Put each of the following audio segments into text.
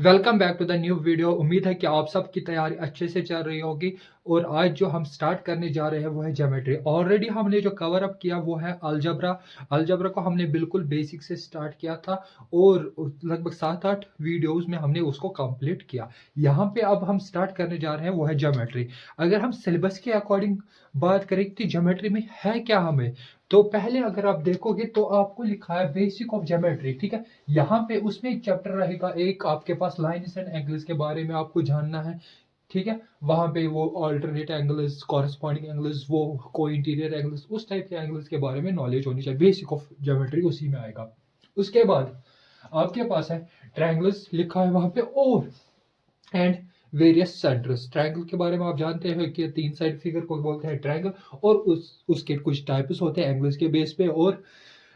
Welcome back to the new video. उम्मीद है कि आप सबकी तैयारी अच्छे से चल रही होगी। और आज जो हम स्टार्ट करने जा रहे हैं वो है ज्योमेट्री। ऑलरेडी हमने जो कवर अप किया वो है अलजबरा। अलजबरा को हमने बिल्कुल बेसिक से स्टार्ट किया था और लगभग 7-8 वीडियोस में हमने उसको कंप्लीट किया। यहाँ पे अब हम स्टार्ट करने जा रहे हैं वो है ज्योमेट्री। अगर हम सिलेबस के अकॉर्डिंग बात करें कि ज्योमेट्री में है क्या हमें, तो पहले अगर आप देखोगे तो आपको लिखा है बेसिक ऑफ ज्योमेट्री। ठीक है, यहाँ पे उसमें एक चैप्टर रहेगा, एक आपके पास लाइन्स एंड एंगल्स के बारे में आपको जानना है। ठीक है, वहां पे वो ऑल्टरनेट एंगल्स, कॉरेस्पॉन्डिंग एंगल्स, वो को इंटीरियर एंगल्स, उस टाइप के एंगल्स के बारे में नॉलेज होनी चाहिए। बेसिक ऑफ ज्योमेट्री उसी में आएगा। उसके बाद आपके पास है ट्रायंगल्स लिखा है वहां पे, और एंड वेरियस सेंटर्स। ट्रायंगल के बारे में आप जानते हैं कि 3 साइड फिगर को बोलते हैं ट्रायंगल, और उसके कुछ टाइप्स होते हैं एंगल्स के बेस पे और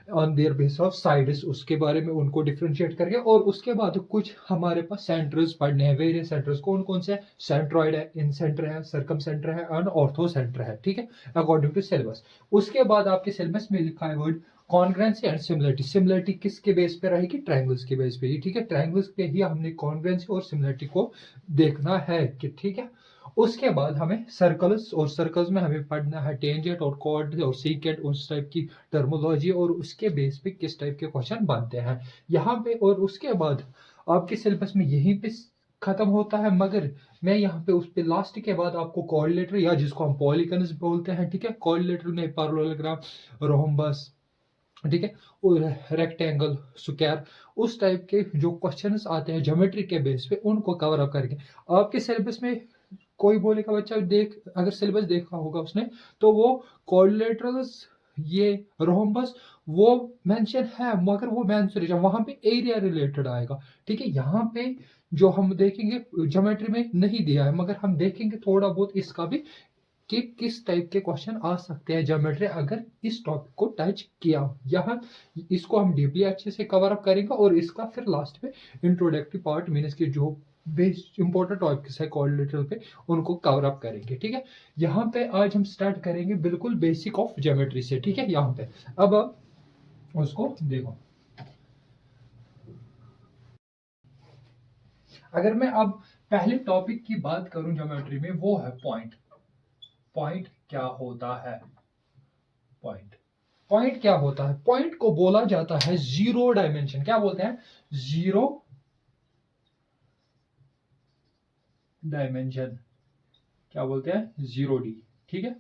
on their base of sides, उसके बारे में उनको डिफ्रेंशिएट करके। और उसके बाद कुछ हमारे पास सेंटर्स पढ़ने हैं। वेरियस सेंटर्स कौन कौन से हैं? सेंट्रॉइड है, इन सेंटर है, सर्कम सेंटर है और ऑर्थो सेंटर है। ठीक है, अकॉर्डिंग टू सिलेबस। उसके बाद आपके सिलेबस में लिखा है word congruency and similarity. Similarity किसके बेस पे रहेगी? ट्रायंगल्स के बेस पे ही। ठीक है, ट्रायंगल्स पे ही हमने कॉन्ग्रुएंसी और सिमिलरिटी को देखना है कि ठीक है। उसके बाद हमें सर्कल्स, और सर्कल्स में हमें पढ़ना है टेंजेंट और कॉर्ड और सीकेंट, उस टाइप की टर्मोलॉजी, और उसके बेस पे किस टाइप के क्वेश्चन बनते हैं यहाँ पे। और उसके बाद आपके सिलेबस में यहीं पे खत्म होता है, मगर मैं यहाँ पे उस पे लास्ट के बाद आपको कोऑर्डिनेटर, या जिसको हम पॉलीगन्स बोलते हैं, ठीक है, कोऑर्डिनेटर में पैरेललोग्राम, रोम्बस, ठीक है, और रेक्टेंगल, स्क्वायर, उस टाइप के जो क्वेश्चंस आते हैं ज्योमेट्री के बेस पे, उनको कवर अप करेंगे। आपके सिलेबस में कोई बोलेगा बच्चा देख, अगर सिलेबस देखा होगा उसने, तो वो कोऑर्डिनेटर्स, ये रोम्बस, वो मेंशन है, मगर वो मेंसुरेशन वहां पे एरिया रिलेटेड आएगा। ठीक है, यहाँ पे जो हम देखेंगे ज्योमेट्री में नहीं दिया है, मगर हम देखेंगे थोड़ा बहुत इसका भी कि किस टाइप के क्वेश्चन आ सकते हैं ज्योमेट्री अगर इस टॉपिक को टच किया। यहाँ इसको हम डीपली अच्छे से कवर अप करेंगे, और इसका फिर लास्ट में इंट्रोडक्टरी पार्ट मीन इसके जो बेस इंपॉर्टेंट टॉपिक्स है कोऑर्डिनेटर पे, उनको कवर अप करेंगे। ठीक है, यहाँ पे आज हम स्टार्ट करेंगे बिल्कुल बेसिक ऑफ ज्योमेट्री से। ठीक है, यहाँ पे अब उसको देखो। अगर मैं अब पहले टॉपिक की बात करूं ज्योमेट्री में, वो है पॉइंट। पॉइंट क्या होता है? पॉइंट पॉइंट क्या होता है? पॉइंट को बोला जाता है जीरो डायमेंशन। क्या बोलते हैं? Zero dimension. क्या बोलते हैं? Zero D. ठीक है,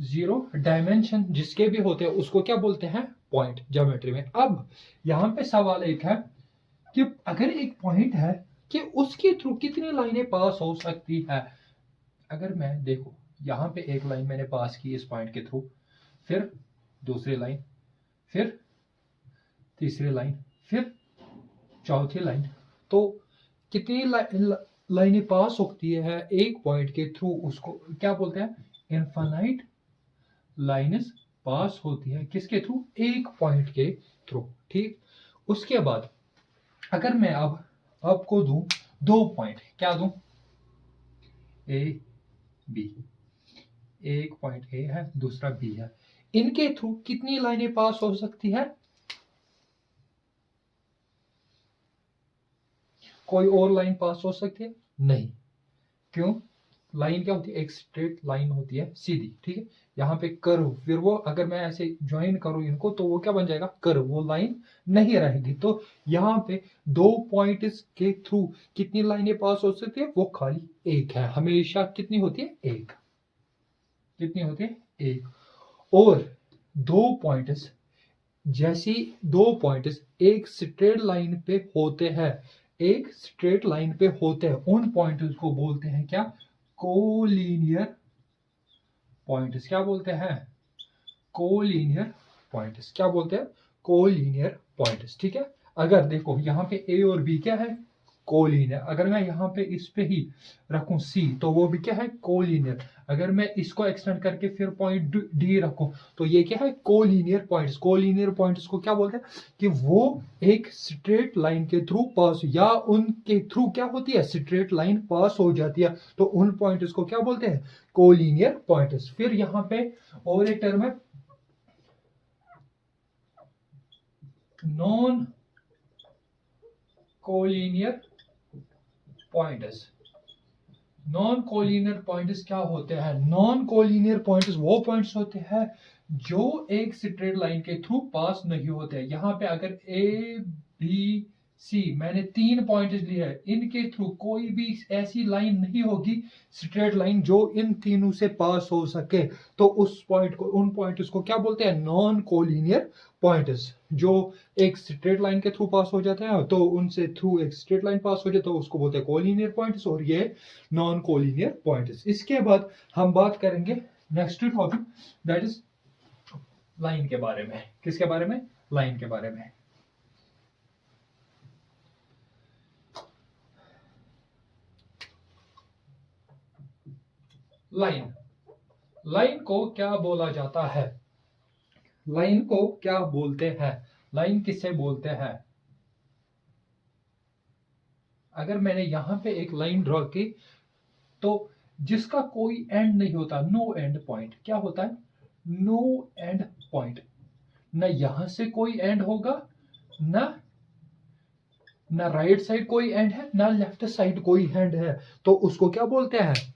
जीरो डायमेंशन जिसके भी होते हैं उसको क्या बोलते हैं? पॉइंट ज्योमेट्री में। अब यहां पे सवाल एक है कि अगर एक पॉइंट है कि उसके थ्रू कितनी लाइनें पास हो सकती है। अगर मैं देखो, यहां पे एक लाइन मैंने पास की इस पॉइंट के थ्रू, फिर दूसरी लाइन, फिर तीसरी लाइन, फिर चौथी लाइन, तो कितनी लाइनें पास होती है एक पॉइंट के थ्रू? उसको क्या बोलते हैं? इनफाइनाइट लाइन्स पास होती है किसके थ्रू? एक पॉइंट के थ्रू। ठीक, उसके बाद अगर मैं अब आपको दूं दो पॉइंट, क्या दूं? A B. एक पॉइंट ए है, दूसरा बी है, इनके थ्रू कितनी लाइनें पास हो सकती है? कोई और लाइन पास हो सकती है? नहीं। क्यों? लाइन क्या होती है? एक स्ट्रेट लाइन होती है, सीधी। ठीक है, यहाँ पे कर्व, फिर वो अगर मैं ऐसे ज्वाइन करूं इनको तो वो क्या बन जाएगा? कर्व, वो लाइन नहीं रहेगी। तो यहाँ पे दो पॉइंट्स के थ्रू कितनी लाइनें पास हो सकती है? वो खाली एक है, हमेशा कितनी होती है? एक। कितनी होती है? एक। और दो पॉइंट्स, जैसी दो पॉइंट्स एक स्ट्रेट लाइन पे होते हैं, एक स्ट्रेट लाइन पे होते हैं, उन पॉइंट्स को बोलते हैं क्या? Collinear points. क्या बोलते हैं? Collinear points. क्या बोलते हैं? Collinear points. ठीक है, अगर देखो यहाँ पे ए और बी क्या है? कोलिनियर। अगर मैं यहाँ पे इस पे ही रखूं सी, तो वो भी क्या है? कोलिनियर। अगर मैं इसको एक्सटेंड करके फिर पॉइंट डी रखूं, तो ये क्या है? Collinear points. कोलिनियर पॉइंट्स को क्या बोलते हैं? कि वो एक स्ट्रेट लाइन के थ्रू पास, या उनके थ्रू क्या होती है? स्ट्रेट लाइन पास हो जाती है, तो उन पॉइंट्स को क्या बोलते हैं? Collinear points. फिर यहाँ पे और एक टर्म है non collinear points. Non collinear points क्या होते हैं? नॉन कोलिनियर पॉइंट्स वो पॉइंट्स होते हैं जो एक स्ट्रेट लाइन के थ्रू पास नहीं होते। यहाँ पे अगर ए बी सी मैंने 3 पॉइंट्स लिए हैं, इनके थ्रू कोई भी ऐसी लाइन नहीं होगी स्ट्रेट लाइन जो इन तीनों से पास हो सके, तो उस पॉइंट को, उन पॉइंट्स को क्या बोलते हैं? Non collinear points. जो एक स्ट्रेट लाइन के थ्रू पास हो जाते हैं, तो उनसे थ्रू एक स्ट्रेट लाइन पास हो जाए तो उसको बोलते हैं कोलिनियर पॉइंट्स, और ये नॉन कोलिनियर पॉइंट्स। इसके बाद हम बात करेंगे next topic, that is line के बारे में। किसके बारे में? लाइन के बारे में। लाइन, लाइन को क्या बोला जाता है? लाइन को क्या बोलते हैं? लाइन किसे बोलते हैं? अगर मैंने यहां पे एक लाइन ड्रॉ की तो जिसका कोई एंड नहीं होता, नो एंड पॉइंट, क्या होता है? No end point. ना यहां से कोई एंड होगा, ना ना राइट साइड कोई एंड है, ना लेफ्ट साइड कोई एंड है, तो उसको क्या बोलते हैं?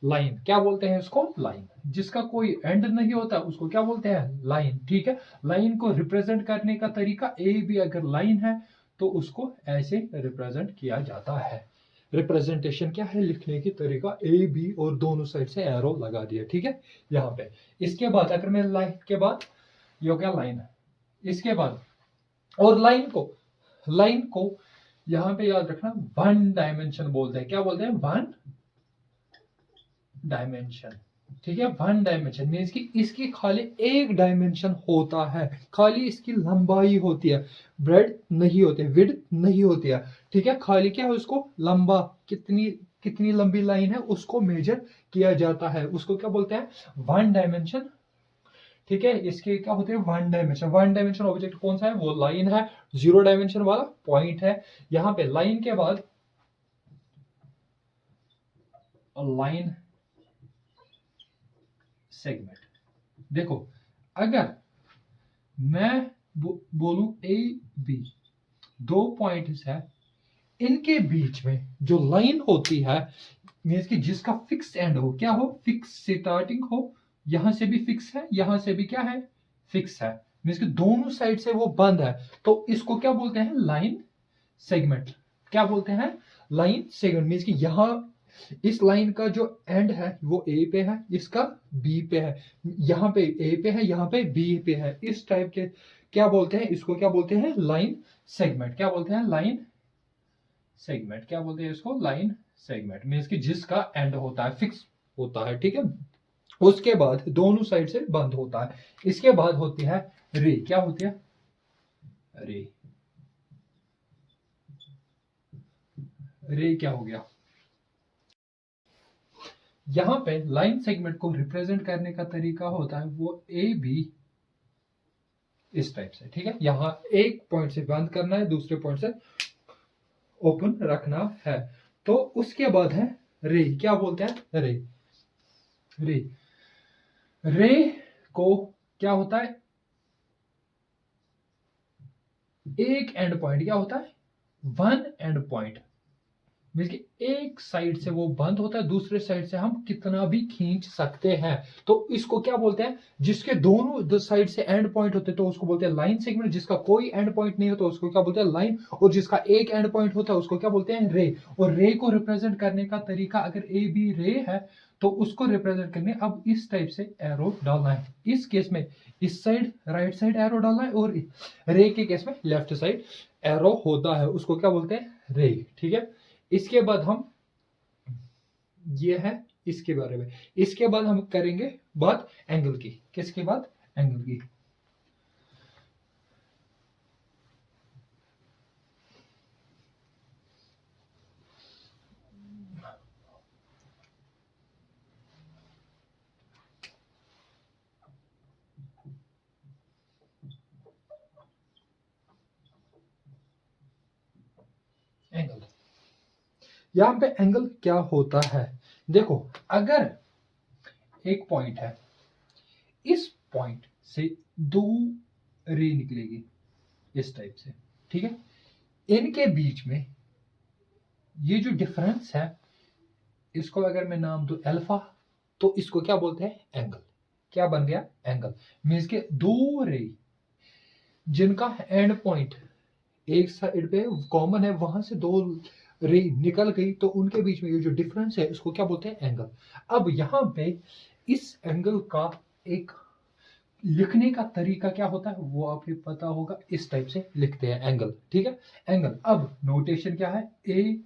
लाइन। क्या बोलते हैं इसको? लाइन। जिसका कोई एंड नहीं होता उसको क्या बोलते हैं? लाइन। ठीक है। लाइन को रिप्रेजेंट करने का तरीका, ए बी अगर लाइन है तो उसको ऐसे रिप्रेजेंट किया जाता है। रिप्रेजेंटेशन क्या है? लिखने की तरीका, ए बी और दोनों साइड से एरो लगा दिया। ठीक है, यहाँ पे। इसके बाद अगर मैं लाइन के बाद, ये हो गया लाइन। इसके बाद, और लाइन को यहां पे याद रखना, वन डायमेंशन बोलते हैं। क्या बोलते हैं? One dimension. ठीक है, वन डायमेंशन मीन्स कि इसकी खाली एक डायमेंशन होता है, खाली इसकी लंबाई होती है, ब्रेड नहीं होती, विड्थ नहीं होती है। ठीक है, खाली क्या है, उसको लंबा, कितनी कितनी लंबी लाइन है उसको मेजर किया जाता है, उसको क्या बोलते हैं? One dimension. ठीक है, इसके क्या होते हैं? One dimension. One dimension object कौन सा है? वो लाइन है। जीरो डायमेंशन वाला पॉइंट है। यहां पे लाइन के बाद लाइन सेगमेंट। देखो, अगर मैं बोलूं ए बी, दो पॉइंट्स है, इनके बीच में जो लाइन होती है, मीन्स कि जिसका फिक्स एंड हो, क्या हो? फिक्स स्टार्टिंग हो, यहां से भी फिक्स है, यहां से भी क्या है? फिक्स है, मीन्स कि दोनों साइड से वो बंद है, तो इसको क्या बोलते हैं? Line segment. क्या बोलते हैं? Line segment. मीन्स कि यहां इस लाइन का जो एंड है वो ए पे है, इसका बी पे है, यहाँ पे ए पे है, यहाँ पे बी पे है, इस टाइप के क्या बोलते हैं? इसको क्या बोलते हैं? Line segment. क्या बोलते हैं? Line segment. क्या बोलते हैं इसको? Line segment. मीन्स कि जिसका एंड होता है, फिक्स होता है। ठीक है, उसके बाद दोनों साइड से बंद होता है। इसके बाद होती है रे। क्या होती है? रे। रे क्या हो गया? यहां पे लाइन सेगमेंट को रिप्रेजेंट करने का तरीका होता है वो ए बी, इस टाइप से। ठीक है, यहां एक पॉइंट से बंद करना है, दूसरे पॉइंट से ओपन रखना है। तो उसके बाद है रे। क्या बोलते हैं? रे। रे, रे को क्या होता है? एक एंड पॉइंट। क्या होता है? One and point. मीन्स कि एक साइड से वो बंद होता है, दूसरे साइड से हम कितना भी खींच सकते हैं, तो इसको क्या बोलते हैं? जिसके दोनों साइड से एंड पॉइंट होते हैं तो उसको बोलते हैं लाइन सेगमेंट। जिसका कोई एंड पॉइंट नहीं होता उसको क्या बोलते हैं? लाइन। और जिसका एक एंड पॉइंट होता है उसको क्या बोलते हैं? रे। और रे को रिप्रेजेंट करने का तरीका, अगर ए बी रे है तो उसको रिप्रेजेंट करने अब इस टाइप से एरो डालना है। इस केस में इस साइड राइट साइड एरो डालना है, और रे के केस में लेफ्ट साइड एरो होता है, उसको क्या बोलते हैं? रे। ठीक है, इसके बाद हम, ये है इसके बारे में। इसके बाद हम करेंगे बात एंगल की। किसके बाद? एंगल की। एंगल, यहां पे एंगल क्या होता है? देखो, अगर एक पॉइंट है, इस पॉइंट से दो रे निकलेगी इस टाइप से। ठीक है, इनके बीच में ये जो डिफरेंस है, इसको अगर मैं नाम दूं अल्फा, तो इसको क्या बोलते हैं, एंगल। क्या बन गया, एंगल। मीन्स के दो रे जिनका एंड पॉइंट एक साइड पे कॉमन है, वहां से दो रे निकल गई, तो उनके बीच में ये जो डिफरेंस है, इसको क्या बोलते हैं, एंगल। अब यहाँ पे इस एंगल का एक लिखने का तरीका क्या होता है, वो आपको पता होगा, इस टाइप से लिखते हैं एंगल। ठीक है, एंगल। अब नोटेशन क्या है, ए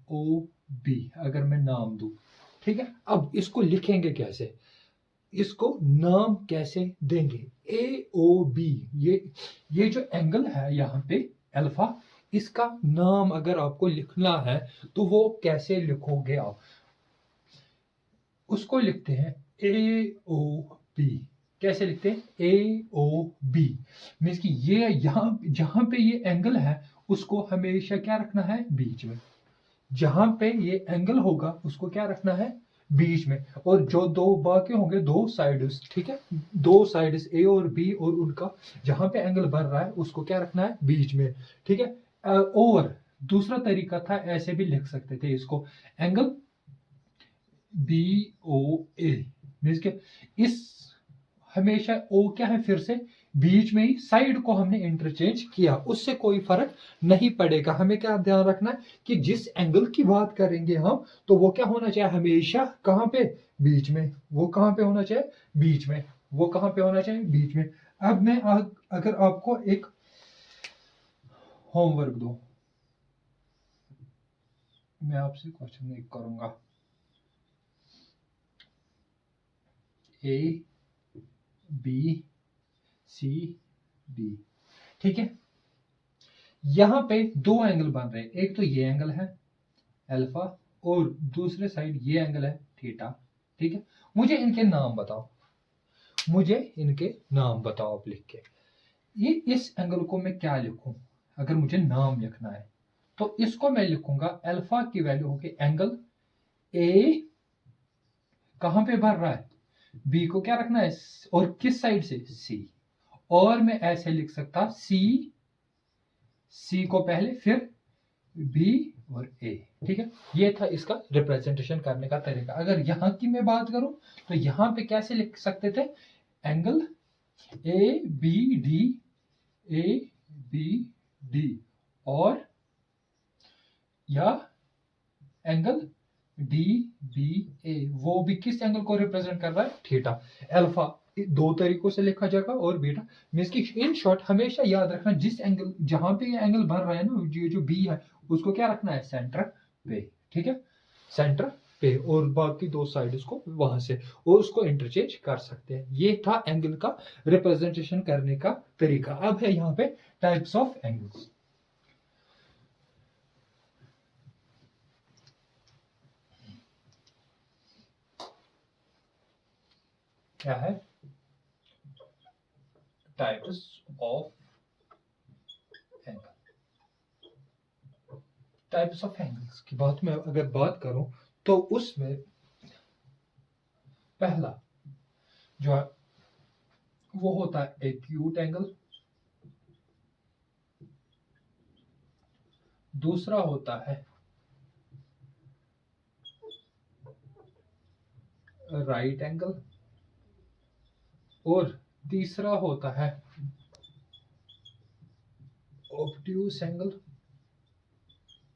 ओ बी अगर मैं नाम दूं, ठीक है। अब इसको लिखेंगे कैसे, इसको नाम कैसे देंगे, ए ओ बी। ये जो एंगल है यहाँ पे अल्फा, इसका नाम अगर आपको लिखना है तो वो कैसे लिखोगे आप, उसको लिखते हैं ए ओ बी। कैसे लिखते हैं, ए ओ बी। मीन्स कि ये यहाँ जहां पे ये एंगल है, उसको हमेशा क्या रखना है, बीच में। जहां पे ये एंगल होगा उसको क्या रखना है, बीच में। और जो दो बाकी होंगे, दो साइड्स, ठीक है, दो साइड्स ए और बी, और उनका जहां पे एंगल बन रहा है उसको क्या रखना है, बीच में। ठीक है। और दूसरा तरीका था, ऐसे भी लिख सकते थे इसको, एंगल बी ओ ए। मीन्स के इस हमेशा ओ क्या है, फिर से बीच में ही, साइड को हमने इंटरचेंज किया, उससे कोई फर्क नहीं पड़ेगा। हमें क्या ध्यान रखना है कि जिस एंगल की बात करेंगे हम, तो वो क्या होना चाहिए, हमेशा कहां पे, बीच में। वो कहां पे होना चाहिए, बीच में। वो कहां पे होना चाहिए, बीच में। अब मैं अगर आपको एक होमवर्क दो, मैं आपसे क्वेश्चन एक करूंगा, ए बी सी डी, ठीक है। यहां पे दो एंगल बन रहे हैं, एक तो ये एंगल है अल्फा, और दूसरे साइड ये एंगल है थीटा। ठीक है, मुझे इनके नाम बताओ, मुझे इनके नाम बताओ आप लिख के। ये इस एंगल को मैं क्या लिखूं, अगर मुझे नाम लिखना है, तो इसको मैं लिखूंगा, अल्फा की वैल्यू होगी एंगल ए, कहां पे भर रहा है, बी को क्या रखना है, और किस साइड से, सी। और मैं ऐसे लिख सकता, सी, सी को पहले, फिर बी और ए। ठीक है, ये था इसका रिप्रेजेंटेशन करने का तरीका। अगर यहां की मैं बात करूं, तो यहां पे कैसे लिख सकते थे, angle A B D, A B D, और या एंगल डी बी ए, वो भी किस एंगल को रिप्रेजेंट कर रहा है, थीटा। अल्फा दो तरीकों से लिखा जाएगा, और बीटा। मीन्स की इन शॉर्ट हमेशा याद रखना, जिस एंगल, जहां पे ये एंगल बन रहा है ना, ये जो बी है, उसको क्या रखना है, सेंटर पे। ठीक है, सेंटर पे, और बाकी दो साइड उसको वहां से, और उसको इंटरचेंज कर सकते हैं। ये था एंगल का रिप्रेजेंटेशन करने का तरीका। अब है यहाँ पे टाइप्स ऑफ एंगल्स। क्या है, types of angle. Types of angles की बात में अगर बात करूं, तो उसमें पहला जो है वो होता है एक्यूट एंगल, दूसरा होता है राइट एंगल, और तीसरा होता है ऑब्ट्यूस एंगल।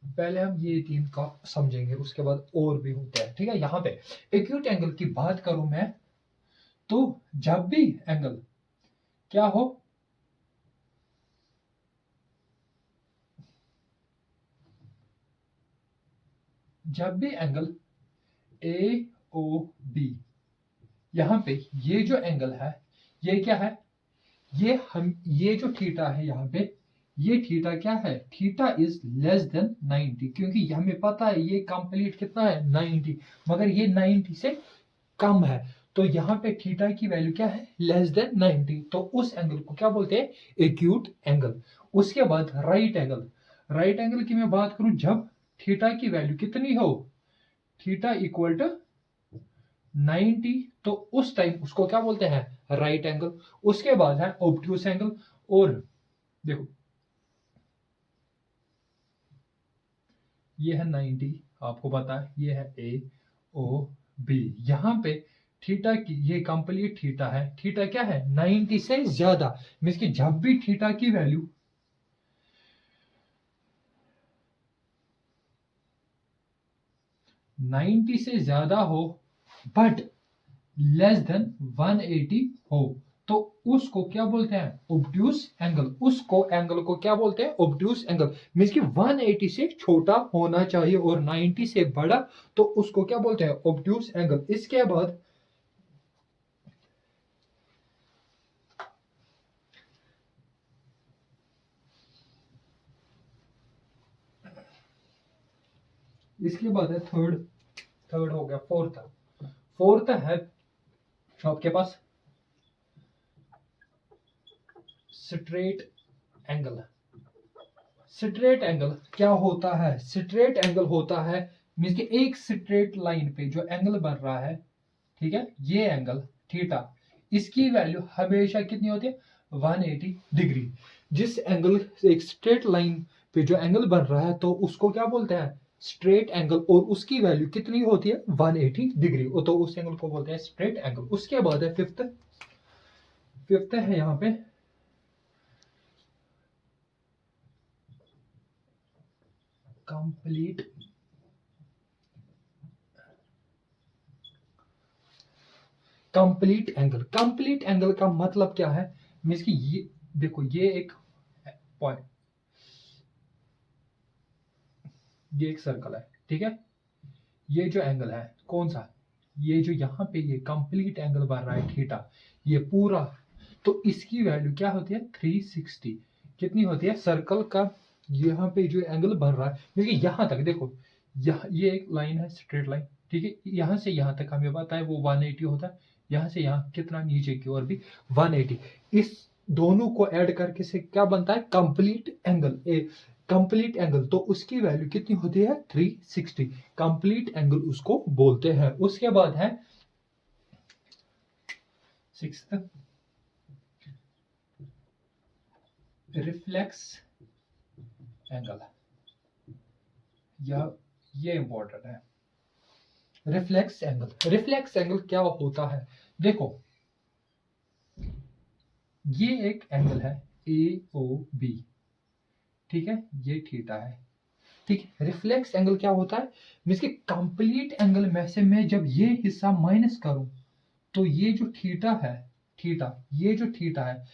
पहले हम ये तीन का समझेंगे, उसके बाद और भी होते हैं। ठीक है, यहां पे एक्यूट एंगल की बात करूं मैं, तो जब भी एंगल क्या हो, जब भी एंगल ए ओ बी, यहां पे ये जो एंगल है, ये क्या है, ये जो थीटा है यहाँ पे, ये थीटा क्या है, थीटा इज लेस देन 90, क्योंकि हमें पता है ये कंप्लीट कितना है, 90, मगर ये 90 से कम है। तो यहाँ पे थीटा की वैल्यू क्या है, लेस देन 90, तो उस एंगल को क्या बोलते हैं, एक्यूट एंगल। उसके बाद राइट एंगल, राइट एंगल की मैं बात करूं, जब थीटा की वैल्यू कितनी हो, थीटा इक्वल टू 90, तो उस टाइम उसको क्या बोलते हैं, राइट एंगल। उसके बाद है ऑब्ट्यूस एंगल, और देखो ये है 90, आपको पता है ये है ए ओ बी। यहाँ पे थीटा की ये कंप्लीट थीटा है, थीटा क्या है 90 से ज्यादा, मीन्स कि जब भी थीटा की वैल्यू 90 से ज्यादा हो बट लेस देन 180 हो तो उसको क्या बोलते हैं ओब्ट्यूस एंगल। उसको एंगल को क्या बोलते हैं ओब्ट्यूस एंगल, मीन्स कि 180 से छोटा होना चाहिए और 90 से बड़ा, तो उसको क्या बोलते हैं ओब्ट्यूस एंगल। इसके बाद है थर्ड, थर्ड हो गया, फोर्थ। फोर्थ है आपके पास स्ट्रेट एंगल। स्ट्रेट एंगल क्या होता है, स्ट्रेट एंगल होता है मीन्स कि एक स्ट्रेट लाइन पे जो एंगल बन रहा है, ठीक है, ये एंगल थीटा, इसकी वैल्यू हमेशा कितनी होती है 180 डिग्री। जिस एंगल एक स्ट्रेट लाइन पे जो एंगल बन रहा है तो उसको क्या बोलते हैं स्ट्रेट एंगल, और उसकी वैल्यू कितनी होती है 180 डिग्री, तो उस एंगल को बोलते हैं स्ट्रेट एंगल। उसके बाद है फिफ्थ, फिफ्थ है यहाँ पे complete complete angle. Complete angle का मतलब क्या है, मीन्स कि ये देखो ये एक पॉइंट, ये एक सर्कल है, ठीक है, ये जो एंगल है कौन सा, ये जो यहाँ पे ये कंप्लीट एंगल बन रहा है थीटा, ये पूरा, तो इसकी वैल्यू क्या होती है 360। कितनी होती है सर्कल का यहाँ पे जो एंगल बन रहा है, क्योंकि यहाँ तक देखो, ये एक लाइन है स्ट्रेट लाइन, ठीक है, यहाँ से यहाँ तक हमें पता है वो 180 होता है, यहाँ से यहाँ कितना नीचे की ओर भी 180। इस दोनों को ऐड करके से क्या बनता है कंप्लीट एंगल। कंप्लीट एंगल तो उसकी वैल्यू कितनी होती है 360, कंप्लीट एंगल उसको बोलते हैं। उसके बाद है सिक्स्थ रिफ्लेक्स एंगल, या ये इंपॉर्टेंट है रिफ्लेक्स एंगल। रिफ्लेक्स एंगल क्या होता है, देखो ये एक एंगल है ए ओ बी, ठीक है, ये थीटा है, ठीक है। रिफ्लेक्स एंगल क्या होता है, मींस कि कंप्लीट एंगल में से मैं जब ये हिस्सा माइनस करूं तो ये जो थीटा है, थीटा, ये जो थीटा है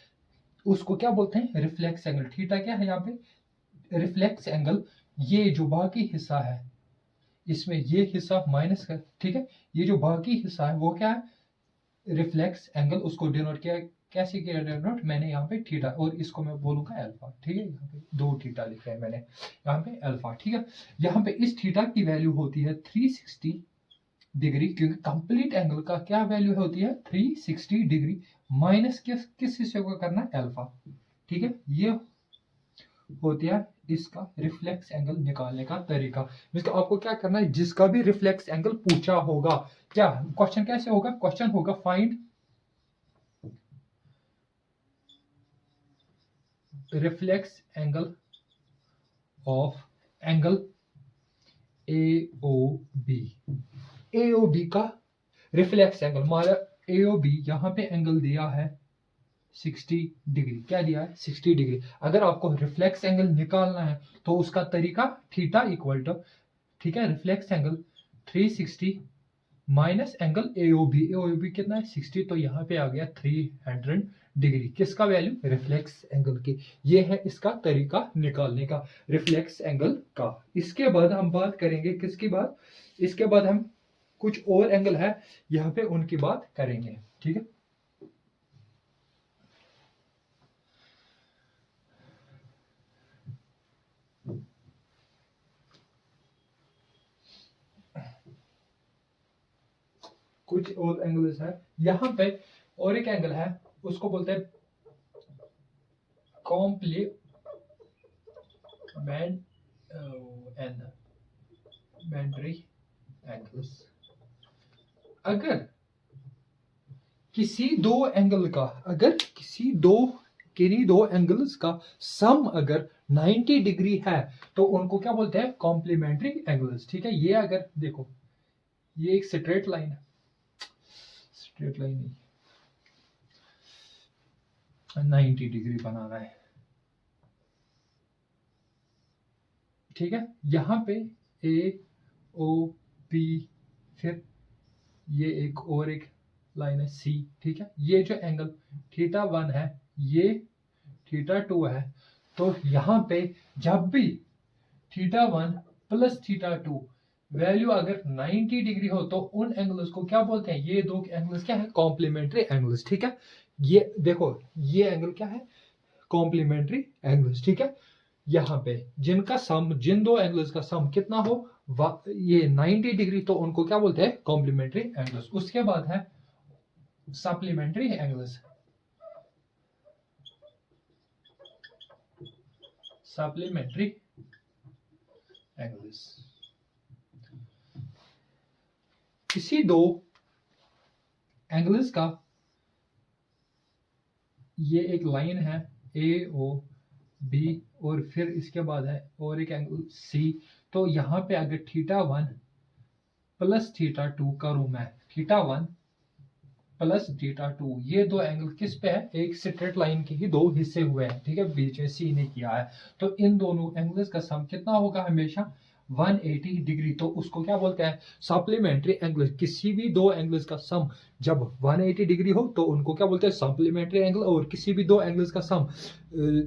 उसको क्या बोलते हैं रिफ्लेक्स एंगल। थीटा क्या है यहाँ पे रिफ्लेक्स एंगल। ये जो बाकी हिस्सा है इसमें ये हिस्सा माइनस कर, ठीक है, ये जो बाकी हिस्सा है वो क्या है रिफ्लेक्स एंगल। उसको डिनोट किया कैसे किया डिनोट, मैंने यहाँ पे थीटा और इसको मैं बोलूंगा अल्फा, ठीक है, यहाँ पे दो थीटा लिखे हैं मैंने यहाँ पे अल्फा, ठीक है। यहाँ पे इस थीटा की वैल्यू होती है 360 डिग्री, क्योंकि कंप्लीट एंगल का क्या वैल्यू होती है 360 डिग्री, माइनस किस हिस्से को करना है अल्फा, ठीक है। ये होती है इसका रिफ्लेक्स एंगल निकालने का तरीका। जिसका आपको क्या करना है, जिसका भी रिफ्लेक्स एंगल पूछा होगा, क्या क्वेश्चन कैसे होगा, क्वेश्चन होगा find reflex angle of angle AOB। AOB का रिफ्लेक्स एंगल, हमारा AOB यहाँ पे एंगल दिया है 60 डिग्री, क्या दिया है 60 डिग्री। अगर आपको रिफ्लेक्स एंगल निकालना है तो उसका तरीका थीटा इक्वल टू, ठीक है, reflex angle 360 minus angle AOB। AOB कितना है 60, तो यहाँ पे आ गया 300 डिग्री, किसका वैल्यू रिफ्लेक्स एंगल की। ये है इसका तरीका निकालने का रिफ्लेक्स एंगल का। इसके बाद हम बात करेंगे किसकी बात, इसके बाद हम कुछ और एंगल है यहाँ पे उनकी बात करेंगे, ठीक है। कुछ और एंगल्स है यहाँ पे, और एक एंगल है उसको बोलते हैं कॉम्प्लीमेंट्री एंगल्स। अगर किसी दो एंगल का, अगर किसी दो किन्हीं दो एंगल्स का सम अगर 90 डिग्री है तो उनको क्या बोलते हैं, कॉम्प्लीमेंट्री एंगल्स। ठीक है, ये अगर देखो ये एक स्ट्रेट लाइन है, स्ट्रेट लाइन नहीं, 90 डिग्री बनाना है। ठीक है, यहां पे ए ओ पी, फिर ये एक और एक लाइन है सी। ठीक है, ये जो एंगल θ1 है, ये θ2 है, तो यहां पे जब भी θ1 प्लस θ2 वैल्यू अगर 90 डिग्री हो तो उन एंगल्स को क्या बोलते हैं, ये दो एंगल्स क्या है, कॉम्प्लीमेंट्री एंगल्स। ठीक है, ये देखो ये एंगल क्या है, कॉम्प्लीमेंट्री एंगल्स। ठीक है, यहाँ पे जिनका सम, जिन दो एंगल्स का सम कितना हो, ये 90 डिग्री, तो उनको क्या बोलते हैं, कॉम्प्लीमेंट्री एंगल्स। उसके बाद है सप्लीमेंट्री एंगल्स। सप्लीमेंट्री एंगल्स किसी दो एंगल्स का, ये एक लाइन है ए ओ बी और फिर इसके बाद है और एक एंगल सी, तो यहाँ पे अगर θ1 प्लस θ2 करूं मैं, θ1 प्लस θ2, ये दो एंगल किस पे है, एक स्ट्रेट लाइन के ही दो हिस्से हुए हैं। ठीक है, बीच में सी ने किया है, तो इन दोनों एंगल्स का सम कितना होगा, हमेशा 180 डिग्री, तो उसको क्या बोलते हैं, सप्लीमेंट्री एंगल। किसी भी दो एंगल्स का सम जब 180 डिग्री हो तो उनको क्या बोलते हैं, सप्लीमेंट्री एंगल, और किसी भी दो एंगल्स का सम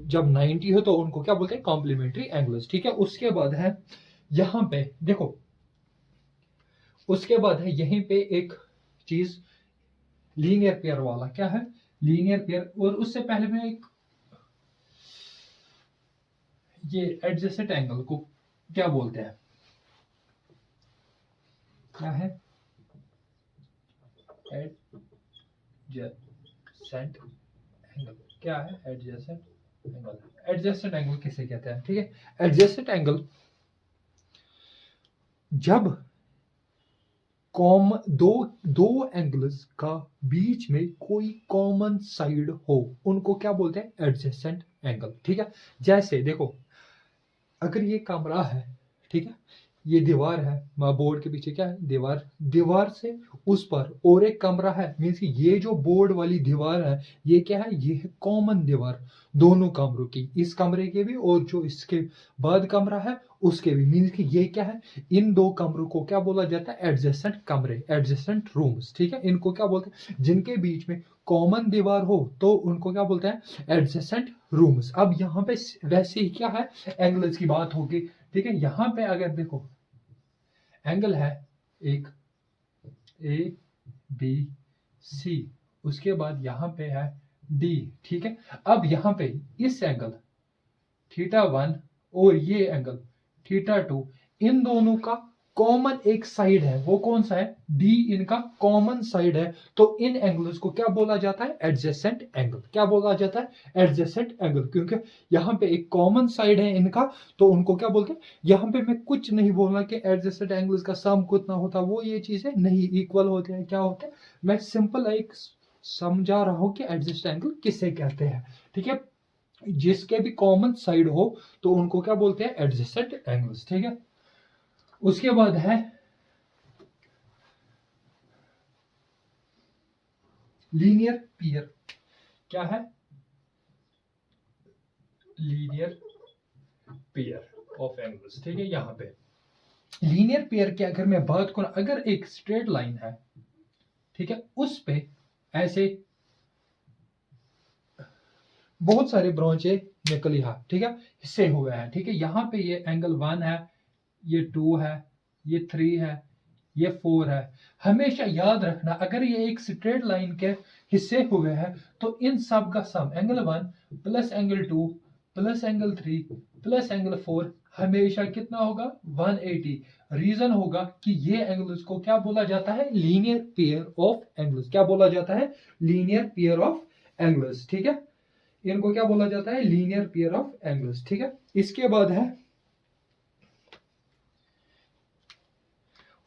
जब 90 हो तो उनको क्या बोलते हैं, कॉम्प्लीमेंट्री एंगल्स। ठीक है, उसके बाद है यहाँ पे देखो, उसके बाद है यहीं पे एक चीज लीनियर पेयर वाला, क्या है, लीनियर पेयर। और उससे पहले मैं एक, ये एडजेसेंट एंगल को क्या बोलते हैं, क्या है, एडजेसेंट एंगल, क्या है एडजेसेंट एंगल। एडजेसेंट एंगल किसे कहते हैं, ठीक है, एडजेसेंट एंगल जब दो दो एंगल्स का बीच में कोई कॉमन साइड हो, उनको क्या बोलते हैं, एडजेसेंट एंगल। ठीक है, जैसे देखो अगर ये कमरा है, ठीक है, ये दीवार है, बोर्ड के पीछे क्या है, दीवार, दीवार से उस पर और एक कमरा है, मीन्स कि ये जो बोर्ड वाली दीवार है, ये क्या है, ये है कॉमन दीवार दोनों कमरों की, इस कमरे के भी और जो इसके बाद कमरा है उसके भी, मीन्स कि ये क्या है, इन दो कमरों को क्या बोला जाता है, एडजेसेंट कमरे, एडजेसेंट रूम्स। ठीक है, इनको क्या बोलते हैं, जिनके बीच में कॉमन दीवार हो तो उनको क्या बोलते हैं, एडजेसेंट रूम्स। अब यहाँ पे वैसे ही क्या है, एंगल्स की बात होगी। ठीक है, यहाँ पे अगर देखो एंगल है एक ए बी सी, उसके बाद यहाँ पे है डी। ठीक है, अब यहाँ पे इस एंगल θ1 और ये एंगल θ2, इन दोनों का कॉमन एक साइड है, वो कौन सा है, डी इनका कॉमन साइड है, तो इन एंगल्स को क्या बोला जाता है, एडजेसेंट एंगल। क्या बोला जाता है, एडजेसेंट एंगल, क्योंकि यहाँ पे एक कॉमन साइड है इनका, तो उनको क्या बोलते हैं। यहाँ पे मैं कुछ नहीं बोलना कि एडजेसेंट एंगल्स का सम कितना होता, वो ये चीजें नहीं, इक्वल होते हैं, क्या होते हैं, मैं सिंपल एक समझा रहा हूँ कि एडजेसेंट एंगल किसे कहते हैं। ठीक है, जिसके भी कॉमन साइड हो तो उनको क्या बोलते हैं, एडजेसेंट एंगल्स। ठीक है, उसके बाद है लीनियर पेयर। क्या है, लीनियर पेयर ऑफ एंगल्स। ठीक है, यहां पे लीनियर पेयर की अगर मैं बात करूं, अगर एक स्ट्रेट लाइन है, ठीक है, उस पे ऐसे बहुत सारे ब्रांचे निकली है, ठीक है, हिस्से हुए हैं। ठीक है, यहाँ पे ये एंगल 1 है, ये 2 है, ये 3 है, ये 4 है। हमेशा याद रखना अगर ये एक स्ट्रेट लाइन के हिस्से हुए हैं तो इन सब का sum angle 1 plus angle 2 plus angle 3 plus angle 4 हमेशा कितना होगा, 180। रीजन होगा कि ये एंगल्स को क्या बोला जाता है, लीनियर पेयर ऑफ एंगल्स। क्या बोला जाता है, लीनियर पेयर ऑफ एंगल्स। ठीक है, इनको क्या बोला जाता है, लीनियर पेयर ऑफ एंगल्स। ठीक है, इसके बाद है,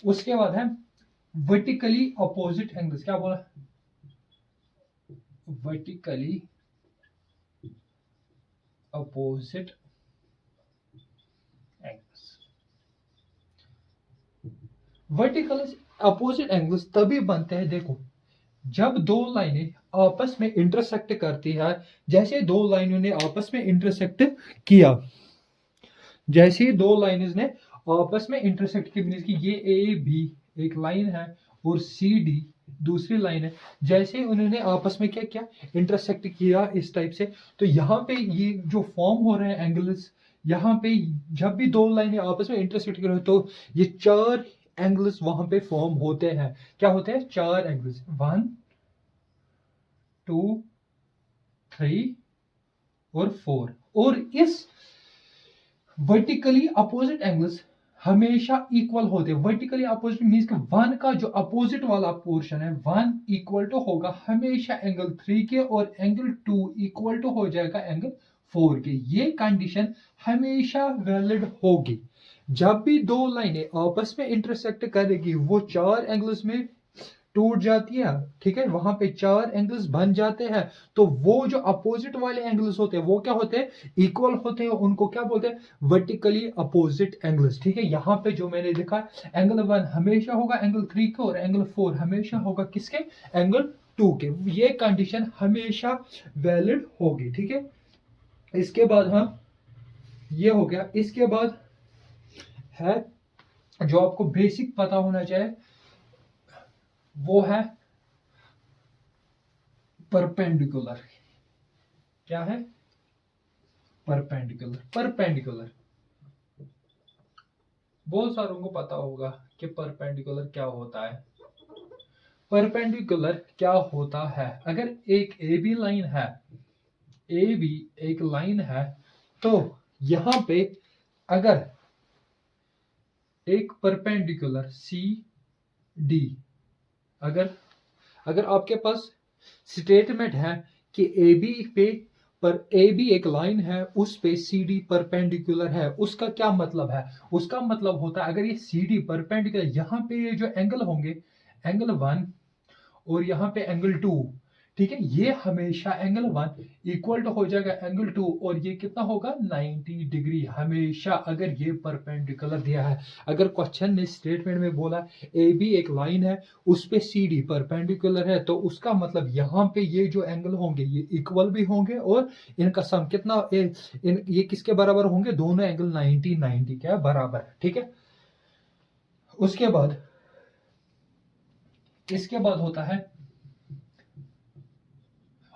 उसके बाद है वर्टिकली अपोजिट एंगल्स। क्या बोला, vertically opposite vertical opposite angles तभी बनते हैं, देखो, जब दो लाइनें आपस में इंटरसेक्ट करती है। जैसे दो लाइनों ने आपस में इंटरसेक्ट किया, जैसे दो लाइन्स ने आपस में इंटरसेक्ट की, मीन्स कि ये ए बी एक लाइन है और सी डी दूसरी लाइन है। जैसे उन्होंने आपस में क्या किया, इंटरसेक्ट किया इस टाइप से, तो यहाँ पे ये जो फॉर्म हो रहे हैं एंगल्स, यहाँ पे जब भी दो लाइनें आपस में इंटरसेक्ट कर रहे हो तो ये चार एंगल्स वहां पे फॉर्म होते हैं। क्या होते हैं? चार एंगल्स, 1 2 3 और 4। और इस वर्टिकली अपोजिट एंगल्स हमेशा इक्वल होते हैं। वर्टिकली अपोजिट मींस कि वन का जो अपोजिट वाला पोर्शन है, वन इक्वल टू होगा हमेशा एंगल 3 के, और एंगल 2 इक्वल टू हो जाएगा एंगल 4 के। ये कंडीशन हमेशा वैलिड होगी। जब भी दो लाइनें आपस में इंटरसेक्ट करेगी वो चार एंगल्स में टूट जाती है, ठीक है, वहां पे चार एंगल्स बन जाते हैं। तो वो जो अपोजिट वाले एंगल्स होते हैं वो क्या होते हैं? इक्वल होते हैं। उनको क्या बोलते हैं? Vertically opposite angles. ठीक है, यहाँ पे जो मैंने लिखा है, एंगल 1 हमेशा होगा एंगल 3 के, और एंगल 4 हमेशा होगा किसके? एंगल 2 के। ये कंडीशन हमेशा वैलिड होगी। ठीक है, इसके बाद हम, ये हो गया। इसके बाद है जो आपको बेसिक पता होना चाहिए, वो है परपेंडिकुलर। क्या है? परपेंडिकुलर। परपेंडिकुलर बहुत सारों को पता होगा कि परपेंडिकुलर क्या होता है। परपेंडिकुलर क्या होता है? अगर एक ए बी लाइन है, ए बी एक लाइन है, तो यहां पे अगर एक परपेंडिकुलर सी डी, अगर अगर आपके पास स्टेटमेंट है कि ए बी पे, पर ए बी एक लाइन है, उस पे सी डी परपेंडिकुलर है, उसका क्या मतलब है? उसका मतलब होता है अगर ये सी डी परपेंडिकुलर, यहाँ पे ये जो एंगल होंगे, एंगल 1 और यहाँ पे एंगल 2, ठीक है, ये हमेशा एंगल 1 इक्वल टू हो जाएगा एंगल 2, और ये कितना होगा? 90 डिग्री हमेशा, अगर ये परपेंडिकुलर दिया है। अगर क्वेश्चन ने स्टेटमेंट में बोला ए बी एक लाइन है, उस पे सी डी परपेंडिकुलर है, तो उसका मतलब यहाँ पे ये जो एंगल होंगे ये इक्वल भी होंगे, और इनका सम कितना, ये किसके बराबर होंगे? दोनों एंगल 90 90 के बराबर। ठीक है, उसके बाद, इसके बाद होता है,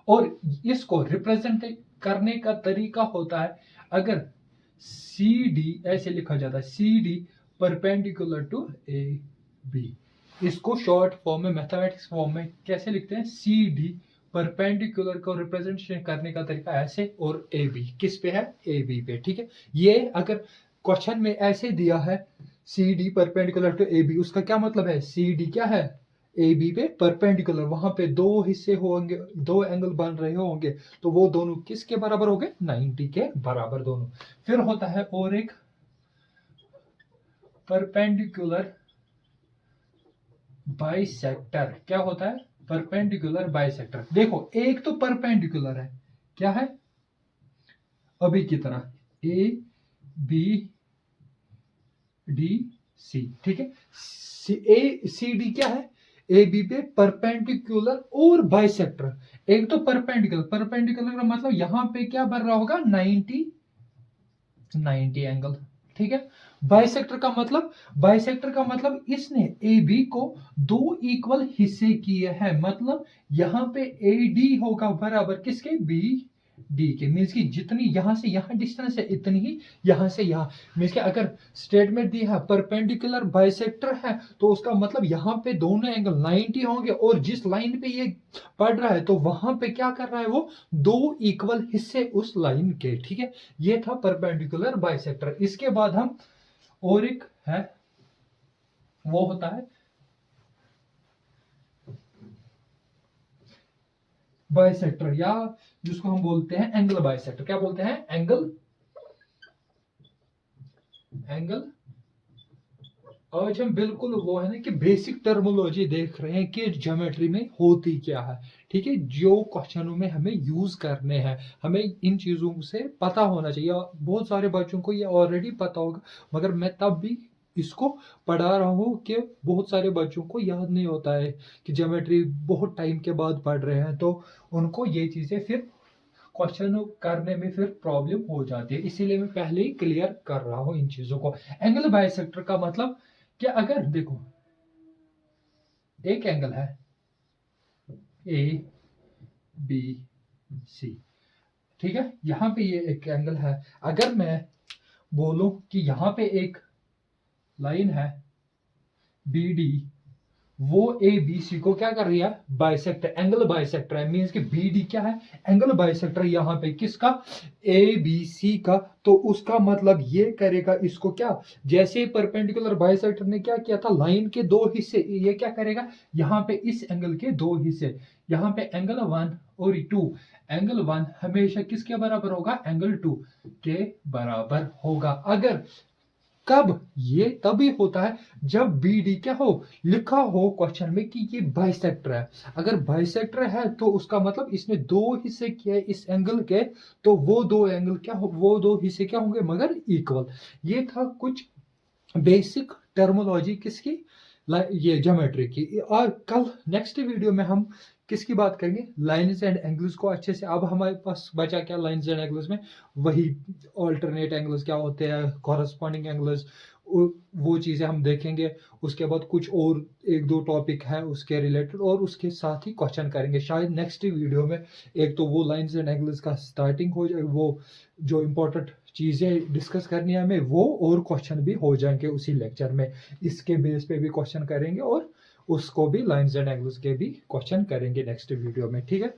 और इसको रिप्रेजेंट करने का तरीका होता है, अगर सी डी ऐसे लिखा जाता है, C D perpendicular to A B. इसको शॉर्ट फॉर्म में, मैथमेटिक्स फॉर्म में कैसे लिखते हैं? सी डी परपेंडिकुलर को रिप्रेजेंटेशन करने का तरीका ऐसे, और ए बी किस पे है? ए बी पे। ठीक है, ये अगर क्वेश्चन में ऐसे दिया है C D perpendicular to A B, उसका क्या मतलब है? सी डी क्या है? ए बी पे परपेंडिकुलर, वहां पे दो हिस्से होंगे, दो एंगल बन रहे होंगे, तो वो दोनों किसके बराबर हो गए? 90 के बराबर दोनों। फिर होता है और एक परपेंडिकुलर बाइसेक्टर। क्या होता है? Perpendicular bisector. देखो, एक तो परपेंडिकुलर है, क्या है? अभी की तरह ए बी डी सी। ठीक है, सी डी क्या है? ए बी पे परपेंडिकुलर और बाइसेक्टर। एक तो परपेंडिकुलर, परपेंडिकुलर का मतलब यहां पे क्या बन रहा होगा? 90 90 एंगल। ठीक है, बाइसेक्टर का मतलब, बाइसेक्टर का मतलब इसने ए बी को दो इक्वल हिस्से किए हैं, मतलब यहां पे ए डी होगा बराबर किसके? बी डी के। मीन्स की जितनी यहां से यहां डिस्टेंस है, इतनी ही यहां से यहां। मीन्स कि अगर स्टेटमेंट दी है परपेंडिकुलर बाइसेक्टर है, तो उसका मतलब यहां पे दोनों एंगल 90 होंगे, और जिस लाइन पे ये पढ़ रहा है तो वहां पे क्या कर रहा है? वो दो इक्वल हिस्से उस लाइन के। ठीक है, ये था परपेंडिकुलर बाइसेक्टर। इसके बाद हम और एक है, वो होता है बाइसेक्टर, या जिसको हम बोलते हैं एंगल बाइसेक्टर। क्या बोलते हैं? Angle, angle. आज हम बिल्कुल वो है ना कि बेसिक टर्मोलॉजी देख रहे हैं कि ज्योमेट्री में होती क्या है। ठीक है, जो क्वेश्चनों में हमें यूज करने हैं, हमें इन चीजों से पता होना चाहिए। बहुत सारे बच्चों को ये ऑलरेडी पता होगा, मगर मैं तब भी इसको पढ़ा रहा हूँ कि बहुत सारे बच्चों को याद नहीं होता है कि ज्योमेट्री बहुत टाइम के बाद पढ़ रहे हैं, तो उनको ये चीज़ें फिर क्वेश्चन करने में फिर प्रॉब्लम हो जाती है। इसीलिए मैं पहले ही क्लियर कर रहा हूँ इन चीज़ों को। एंगल बाइसेक्टर का मतलब कि अगर देखो एक एंगल है ए बी सी, ठीक है, यहाँ पे ये एक एंगल है। अगर मैं बोलूं कि यहाँ पे एक लाइन है बी डी, वो ए बी सी को क्या कर रही है, बाइसेक्टर, एंगल बाइसेक्टर है। मींस कि बी डी क्या है, एंगल बाइसेक्टर यहाँ पे किसका, ए बी सी का। तो उसका मतलब ये करेगा इसको क्या, जैसे परपेंडिकुलर बाइसेक्टर ने क्या किया था, लाइन के दो हिस्से, ये क्या करेगा यहाँ पे इस एंगल के दो हिस्से, यहाँ पे एंगल 1 और 2, एंगल 1 हमेशा किसके बराबर होगा, एंगल 2 के बराबर होगा। अगर कब, ये तभी होता है जब बी डी क्या हो, लिखा हो क्वेश्चन में कि ये बाइसेक्टर है। अगर बाइसेक्टर है तो उसका मतलब इसने दो हिस्से किए इस एंगल के, तो वो दो एंगल क्या हो, वो दो हिस्से क्या होंगे, मगर इक्वल। ये था कुछ बेसिक टर्मोलॉजी किसकी, ये ज्योमेट्री की। और कल नेक्स्ट वीडियो में हम किसकी बात करेंगे, लाइन्स एंड एंगल्स को अच्छे से। अब हमारे पास बचा क्या लाइन्स एंड एंगल्स में, वही ऑल्टरनेट एंगल्स क्या होते हैं, कॉरस्पॉन्डिंग एंगल्स, वो चीज़ें हम देखेंगे। उसके बाद कुछ और एक दो टॉपिक है उसके रिलेटेड, और उसके साथ ही क्वेश्चन करेंगे शायद नेक्स्ट वीडियो में। एक तो वो लाइन्स एंड एंगल्स का स्टार्टिंग हो जाए, वो जो इम्पोर्टेंट चीज़ें डिस्कस करनी है हमें वो, और क्वेश्चन भी हो जाएंगे उसी लेक्चर में। इसके बेस पे भी क्वेश्चन करेंगे, और उसको भी लाइन्स एंड एंगल्स के भी क्वेश्चन करेंगे नेक्स्ट वीडियो में, ठीक है।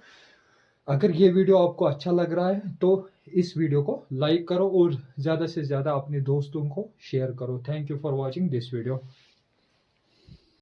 अगर ये वीडियो आपको अच्छा लग रहा है तो इस वीडियो को लाइक करो और ज़्यादा से ज़्यादा अपने दोस्तों को शेयर करो। Thank you for watching this video.